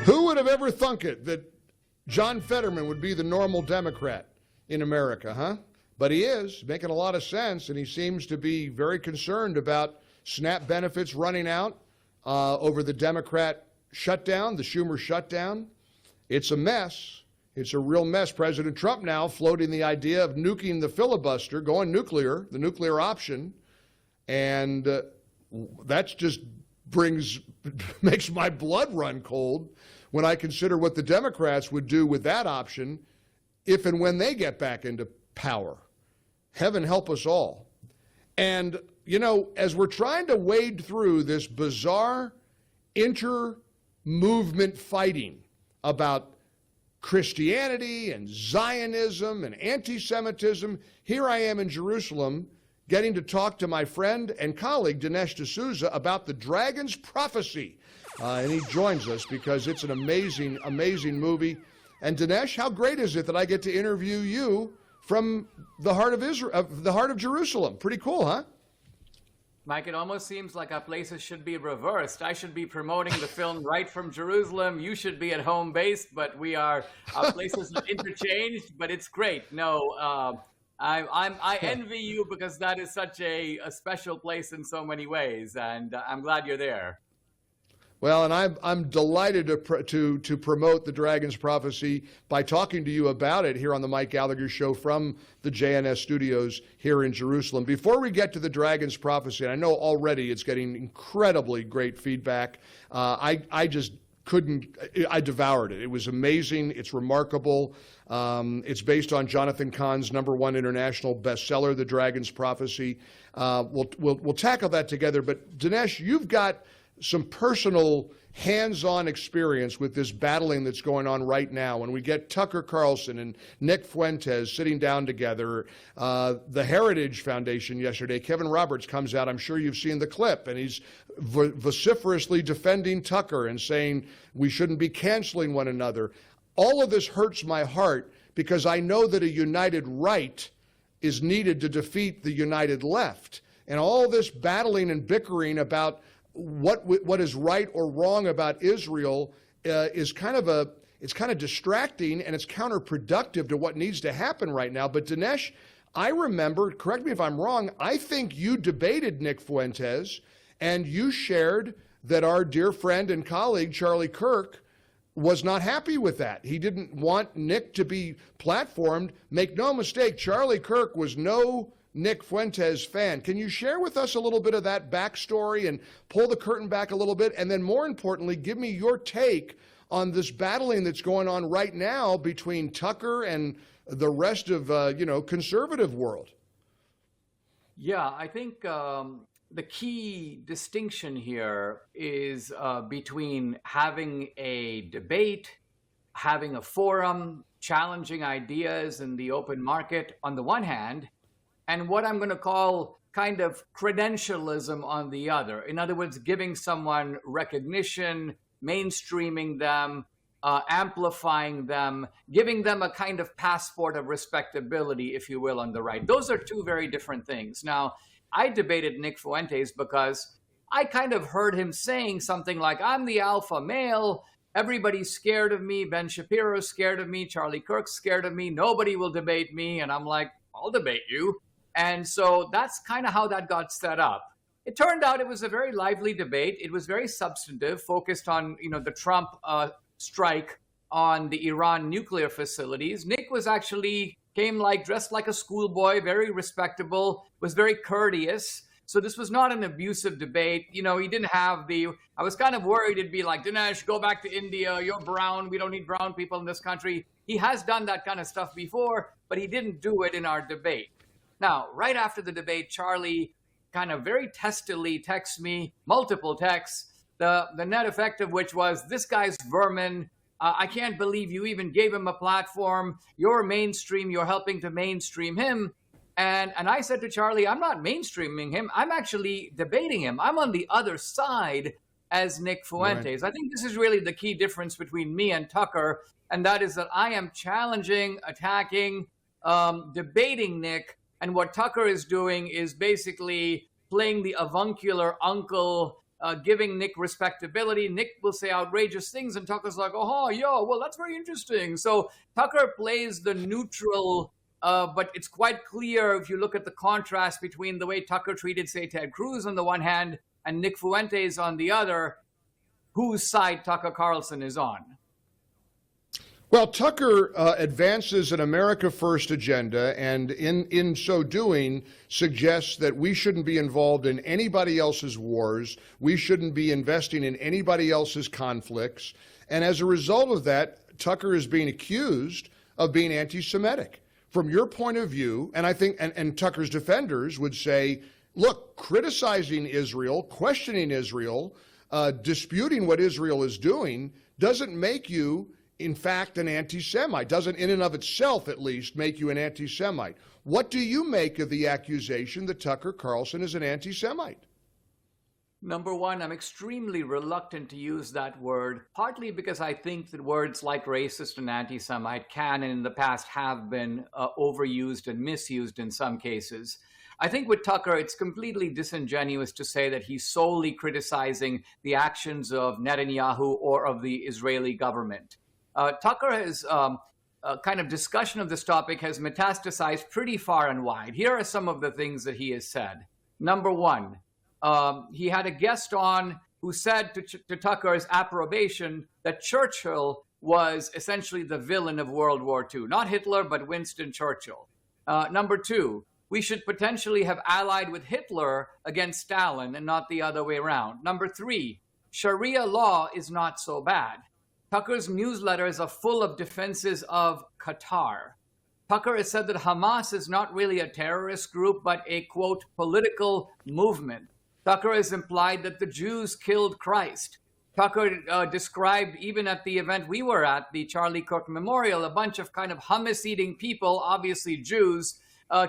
Who would have ever thunk it that John Fetterman would be the normal Democrat in America, huh? But he is, making a lot of sense, and he seems to be very concerned about SNAP benefits running out over the Democrat shutdown, the Schumer shutdown. It's a mess. It's a real mess. President Trump now floating the idea of nuking the filibuster, going nuclear, the nuclear option, and that just makes my blood run cold when I consider what the Democrats would do with that option if and when they get back into power. Heaven help us all. And, you know, as we're trying to wade through this bizarre inter-movement fighting about Christianity and Zionism and anti-Semitism, here I am in Jerusalem getting to talk to my friend and colleague Dinesh D'Souza about the Dragon's Prophecy. And he joins us because it's an amazing, amazing movie. And Dinesh, how great is it that I get to interview you from the heart of Israel, the heart of Jerusalem? Pretty cool, huh? Mike, it almost seems like our places should be reversed. I should be promoting the film right from Jerusalem. You should be at home base, but our places are interchanged. But it's great. No, I envy you because that is such a special place in so many ways, and I'm glad you're there. Well, and I'm delighted to promote the Dragon's Prophecy by talking to you about it here on the Mike Gallagher Show from the JNS studios here in Jerusalem. Before we get to the Dragon's Prophecy, and I know already it's getting incredibly great feedback, I just couldn't, I devoured it. It was amazing. It's remarkable. It's based on Jonathan Cahn's #1 international bestseller, The Dragon's Prophecy. We'll tackle that together. But Dinesh, you've got some personal hands-on experience with this battling that's going on right now. When we get Tucker Carlson and Nick Fuentes sitting down together, the Heritage Foundation yesterday, Kevin Roberts comes out, I'm sure you've seen the clip, and he's vociferously defending Tucker and saying we shouldn't be canceling one another. All of this hurts my heart because I know that a united right is needed to defeat the united left. And all this battling and bickering about what is right or wrong about Israel is kind of distracting, and it's counterproductive to what needs to happen right now. But Dinesh, I remember, correct me if I'm wrong, I think you debated Nick Fuentes, and you shared that our dear friend and colleague Charlie Kirk was not happy with that. He didn't want Nick to be platformed. Make no mistake, Charlie Kirk was no Nick Fuentes fan. Can you share with us a little bit of that backstory and pull the curtain back a little bit? And then more importantly, give me your take on this battling that's going on right now between Tucker and the rest of, conservative world. Yeah, I think the key distinction here is between having a debate, having a forum, challenging ideas in the open market on the one hand, and what I'm going to call kind of credentialism on the other. In other words, giving someone recognition, mainstreaming them, amplifying them, giving them a kind of passport of respectability, if you will, on the right. Those are two very different things. Now, I debated Nick Fuentes because I kind of heard him saying something like, I'm the alpha male, everybody's scared of me, Ben Shapiro's scared of me, Charlie Kirk's scared of me, nobody will debate me. And I'm like, I'll debate you. And so that's kind of how that got set up. It turned out it was a very lively debate. It was very substantive, focused on, the Trump strike on the Iran nuclear facilities. Nick was actually came dressed like a schoolboy, very respectable, was very courteous. So this was not an abusive debate. He didn't have I was kind of worried it'd be like, Dinesh, go back to India. You're brown. We don't need brown people in this country. He has done that kind of stuff before, but he didn't do it in our debate. Now, right after the debate, Charlie kind of very testily texts me, multiple texts, the net effect of which was, this guy's vermin. I can't believe you even gave him a platform. You're mainstream. You're helping to mainstream him. And I said to Charlie, I'm not mainstreaming him. I'm actually debating him. I'm on the other side as Nick Fuentes. Right. I think this is really the key difference between me and Tucker, and that is that I am challenging, attacking, debating Nick. And what Tucker is doing is basically playing the avuncular uncle, giving Nick respectability. Nick will say outrageous things, and Tucker's like, oh, yeah, well, that's very interesting. So Tucker plays the neutral, but it's quite clear if you look at the contrast between the way Tucker treated, say, Ted Cruz on the one hand and Nick Fuentes on the other, whose side Tucker Carlson is on. Well, Tucker advances an America First agenda, and in so doing suggests that we shouldn't be involved in anybody else's wars, we shouldn't be investing in anybody else's conflicts, and as a result of that, Tucker is being accused of being anti-Semitic. From your point of view, and I think, and Tucker's defenders would say, look, criticizing Israel, questioning Israel, disputing what Israel is doing doesn't make you, in fact, an anti-Semite. Doesn't in and of itself, at least, make you an anti-Semite. What do you make of the accusation that Tucker Carlson is an anti-Semite? Number one, I'm extremely reluctant to use that word, partly because I think that words like racist and anti-Semite can and in the past have been overused and misused in some cases. I think with Tucker, it's completely disingenuous to say that he's solely criticizing the actions of Netanyahu or of the Israeli government. Tucker has kind of discussion of this topic has metastasized pretty far and wide. Here are some of the things that he has said. Number one, he had a guest on who said to Tucker's approbation that Churchill was essentially the villain of World War II. Not Hitler, but Winston Churchill. Number two, we should potentially have allied with Hitler against Stalin and not the other way around. Number three, Sharia law is not so bad. Tucker's newsletters are full of defenses of Qatar. Tucker has said that Hamas is not really a terrorist group, but a, quote, political movement. Tucker has implied that the Jews killed Christ. Tucker described, even at the event we were at, the Charlie Kirk Memorial, a bunch of kind of hummus-eating people, obviously Jews,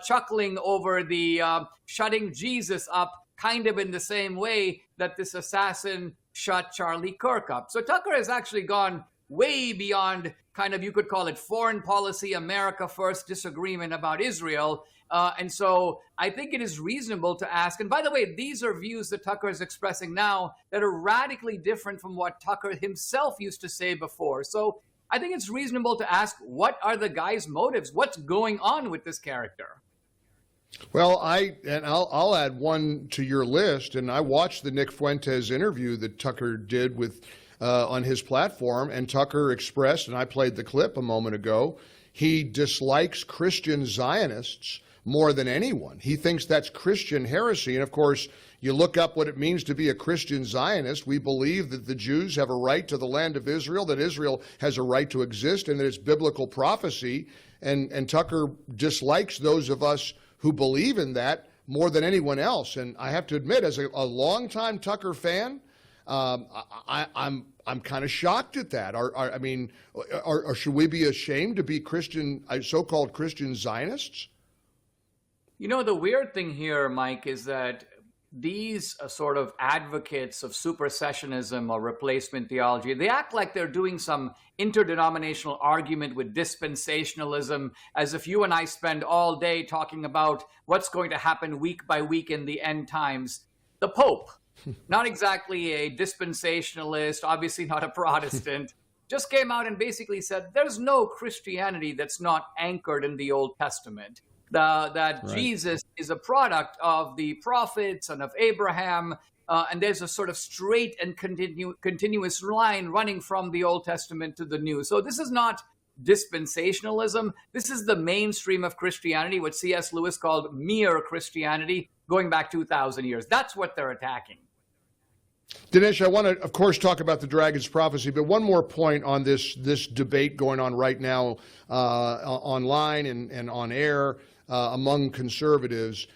chuckling over the shutting Jesus up, kind of in the same way that this assassin shut Charlie Kirk up. So Tucker has actually gone way beyond kind of, you could call it foreign policy, America First disagreement about Israel. And so I think it is reasonable to ask, and by the way, these are views that Tucker is expressing now that are radically different from what Tucker himself used to say before. So I think it's reasonable to ask, what are the guy's motives? What's going on with this character? Well, I'll add one to your list, and I watched the Nick Fuentes interview that Tucker did with on his platform, and Tucker expressed, and I played the clip a moment ago, he dislikes Christian Zionists more than anyone. He thinks that's Christian heresy, and of course, you look up what it means to be a Christian Zionist. We believe that the Jews have a right to the land of Israel, that Israel has a right to exist, and that it's biblical prophecy, and Tucker dislikes those of us who believe in that more than anyone else. And I have to admit, as a longtime Tucker fan, I'm kind of shocked at that. Should we be ashamed to be Christian, so-called Christian Zionists? You know, the weird thing here, Mike, is that these sort of advocates of supersessionism or replacement theology, they act like they're doing some interdenominational argument with dispensationalism, as if you and I spend all day talking about what's going to happen week by week in the end times. The Pope, not exactly a dispensationalist, obviously not a Protestant, just came out and basically said there's no Christianity that's not anchored in the Old Testament. That right. Jesus is a product of the prophets and of Abraham, and there's a sort of straight and continuous line running from the Old Testament to the New. So this is not dispensationalism. This is the mainstream of Christianity, what C.S. Lewis called mere Christianity, going back 2,000 years. That's what they're attacking. Dinesh, I want to, of course, talk about the dragon's prophecy, but one more point on this debate going on right now online and on air among conservatives.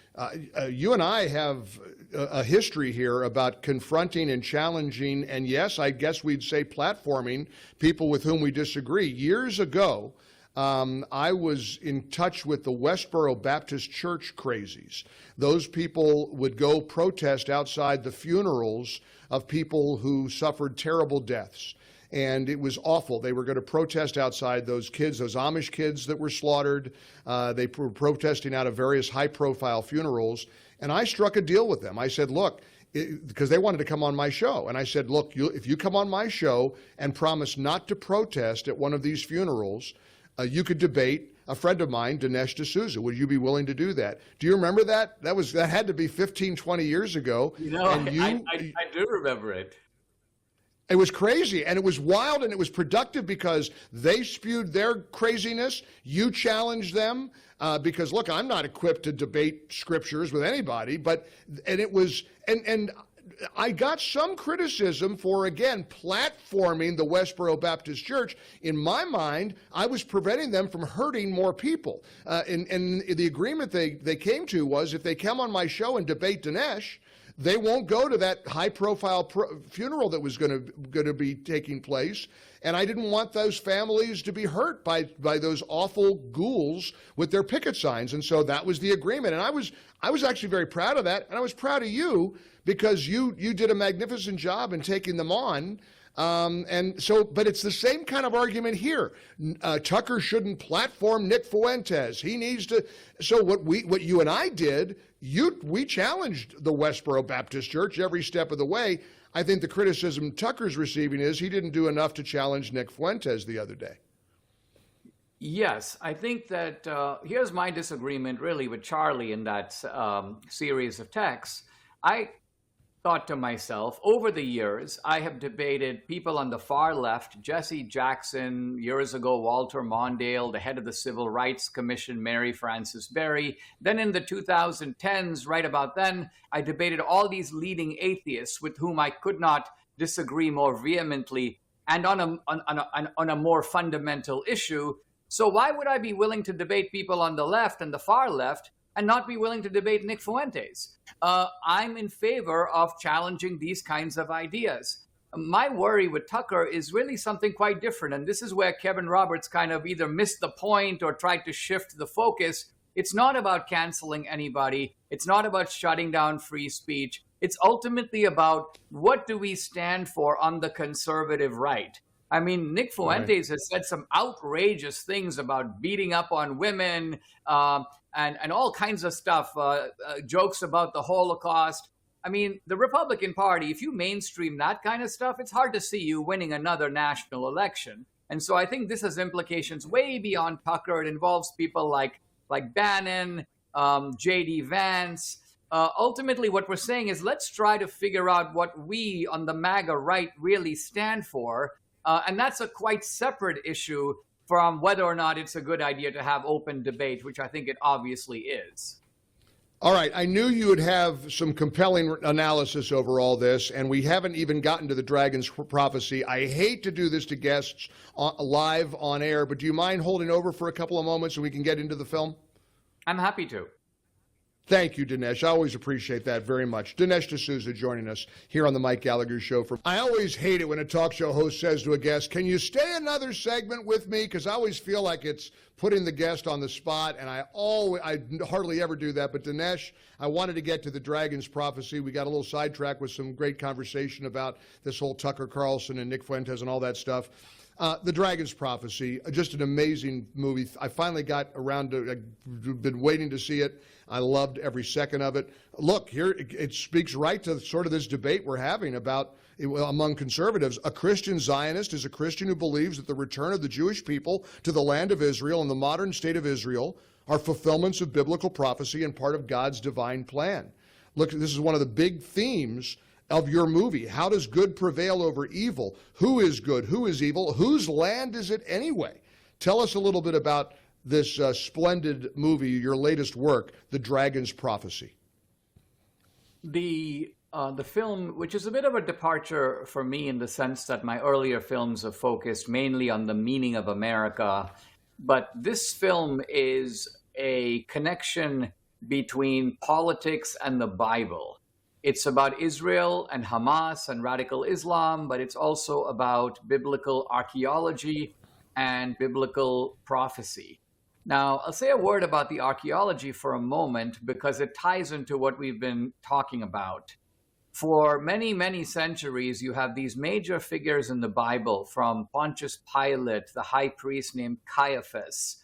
You and I have a history here about confronting and challenging, and yes, I guess we'd say platforming people with whom we disagree. Years ago, I was in touch with the Westboro Baptist Church crazies. Those people would go protest outside the funerals of people who suffered terrible deaths. And it was awful. They were going to protest outside those kids, those Amish kids that were slaughtered. They were protesting out of various high-profile funerals. And I struck a deal with them. I said, look, because they wanted to come on my show. And I said, look, if you come on my show and promise not to protest at one of these funerals, you could debate a friend of mine, Dinesh D'Souza. Would you be willing to do that? Do you remember that? That had to be 15, 20 years ago. I do remember it. It was crazy, and it was wild, and it was productive because they spewed their craziness. You challenged them because, look, I'm not equipped to debate scriptures with anybody, and I got some criticism for, again, platforming the Westboro Baptist Church. In my mind, I was preventing them from hurting more people. And the agreement they came to was if they come on my show and debate Dinesh, they won't go to that high-profile funeral that was going to be taking place, and I didn't want those families to be hurt by those awful ghouls with their picket signs, and so that was the agreement. And I was actually very proud of that, and I was proud of you because you did a magnificent job in taking them on. But it's the same kind of argument here. Tucker shouldn't platform Nick Fuentes. He needs to. So what you and I did, we challenged the Westboro Baptist Church every step of the way. I think the criticism Tucker's receiving is he didn't do enough to challenge Nick Fuentes the other day. Yes, I think that here's my disagreement really with Charlie in that series of texts. I thought to myself, over the years, I have debated people on the far left, Jesse Jackson, years ago, Walter Mondale, the head of the Civil Rights Commission, Mary Frances Berry. Then in the 2010s, right about then, I debated all these leading atheists with whom I could not disagree more vehemently and on a more fundamental issue. So why would I be willing to debate people on the left and the far left and not be willing to debate Nick Fuentes? I'm in favor of challenging these kinds of ideas. My worry with Tucker is really something quite different, and this is where Kevin Roberts kind of either missed the point or tried to shift the focus. It's not about canceling anybody. It's not about shutting down free speech. It's ultimately about what do we stand for on the conservative right. I mean, Nick Fuentes has said some outrageous things about beating up on women and all kinds of stuff, jokes about the Holocaust. I mean, the Republican Party, if you mainstream that kind of stuff, it's hard to see you winning another national election. And so I think this has implications way beyond Tucker. It involves people like Bannon, J.D. Vance. Ultimately, what we're saying is let's try to figure out what we on the MAGA right really stand for. And that's a quite separate issue from whether or not it's a good idea to have open debate, which I think it obviously is. All right. I knew you would have some compelling analysis over all this, and we haven't even gotten to the dragon's prophecy. I hate to do this to guests live on air, but do you mind holding over for a couple of moments so we can get into the film? I'm happy to. Thank you, Dinesh. I always appreciate that very much. Dinesh D'Souza joining us here on the Mike Gallagher Show. I always hate it when a talk show host says to a guest, can you stay another segment with me? Because I always feel like it's putting the guest on the spot, and I hardly ever do that. But Dinesh, I wanted to get to the dragon's prophecy. We got a little sidetracked with some great conversation about this whole Tucker Carlson and Nick Fuentes and all that stuff. The Dragon's Prophecy, just an amazing movie. I finally got around to, I've been waiting to see it. I loved every second of it. Look, here it speaks right to sort of this debate we're having about among conservatives. A Christian Zionist is a Christian who believes that the return of the Jewish people to the land of Israel and the modern state of Israel are fulfillments of biblical prophecy and part of God's divine plan. Look, this is one of the big themes of your movie. How does good prevail over evil? Who is good? Who is evil? Whose land is it anyway? Tell us a little bit about this splendid movie, your latest work, The Dragon's Prophecy. The film, which is a bit of a departure for me in the sense that my earlier films have focused mainly on the meaning of America, but this film is a connection between politics and the Bible. It's about Israel and Hamas and radical Islam, but it's also about biblical archaeology and biblical prophecy. Now, I'll say a word about the archaeology for a moment because it ties into what we've been talking about. For many, many centuries, you have these major figures in the Bible, from Pontius Pilate, the high priest named Caiaphas,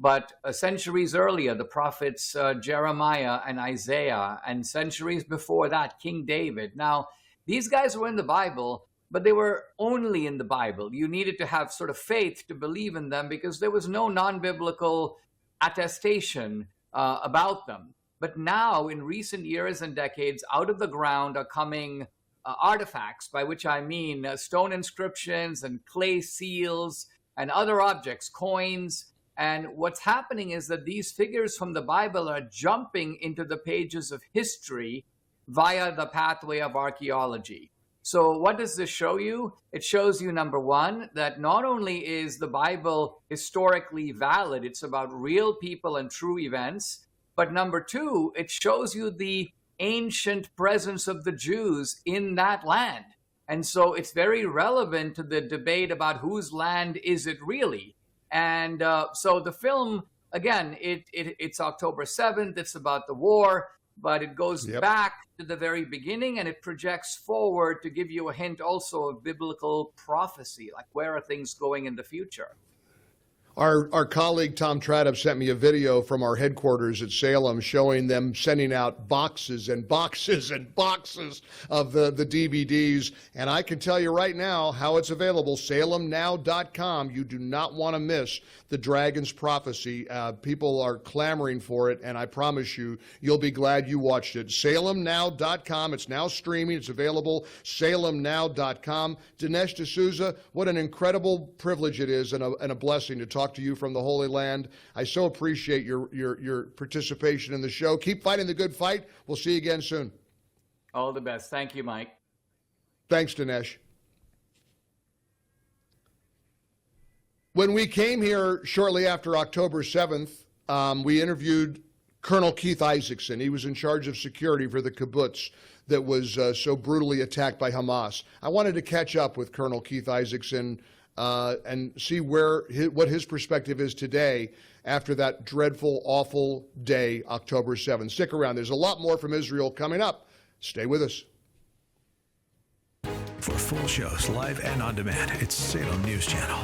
But centuries earlier, the prophets Jeremiah and Isaiah, and centuries before that, King David. Now, these guys were in the Bible, but they were only in the Bible. You needed to have sort of faith to believe in them because there was no non-biblical attestation about them. But now, in recent years and decades, out of the ground are coming artifacts, by which I mean stone inscriptions and clay seals and other objects, coins. And what's happening is that these figures from the Bible are jumping into the pages of history via the pathway of archaeology. So what does this show you? It shows you, number one, that not only is the Bible historically valid, it's about real people and true events, but number two, it shows you the ancient presence of the Jews in that land. And so it's very relevant to the debate about whose land is it really. And so the film, again, it's October 7th. It's about the war, but it goes back to the very beginning and it projects forward to give you a hint also of biblical prophecy, like where are things going in the future. Our colleague Tom Tradup sent me a video from our headquarters at Salem showing them sending out boxes and boxes and boxes of the DVDs. And I can tell you right now how it's available, salemnow.com. You do not want to miss The Dragon's Prophecy. People are clamoring for it, and I promise you, you'll be glad you watched it. salemnow.com. It's now streaming. It's available, salemnow.com. Dinesh D'Souza, what an incredible privilege it is and a blessing to talk to you from the Holy Land. I so appreciate your participation in the show. Keep fighting the good fight. We'll see you again soon. All the best. Thank you, Mike. Thanks, Dinesh. When we came here shortly after October 7th, we interviewed Colonel Keith Isaacson. He was in charge of security for the kibbutz that was so brutally attacked by Hamas. I wanted to catch up with Colonel Keith Isaacson and see what his perspective is today after that dreadful, awful day, October 7th. Stick around. There's a lot more from Israel coming up. Stay with us. For full shows, live and on demand, it's Salem News Channel.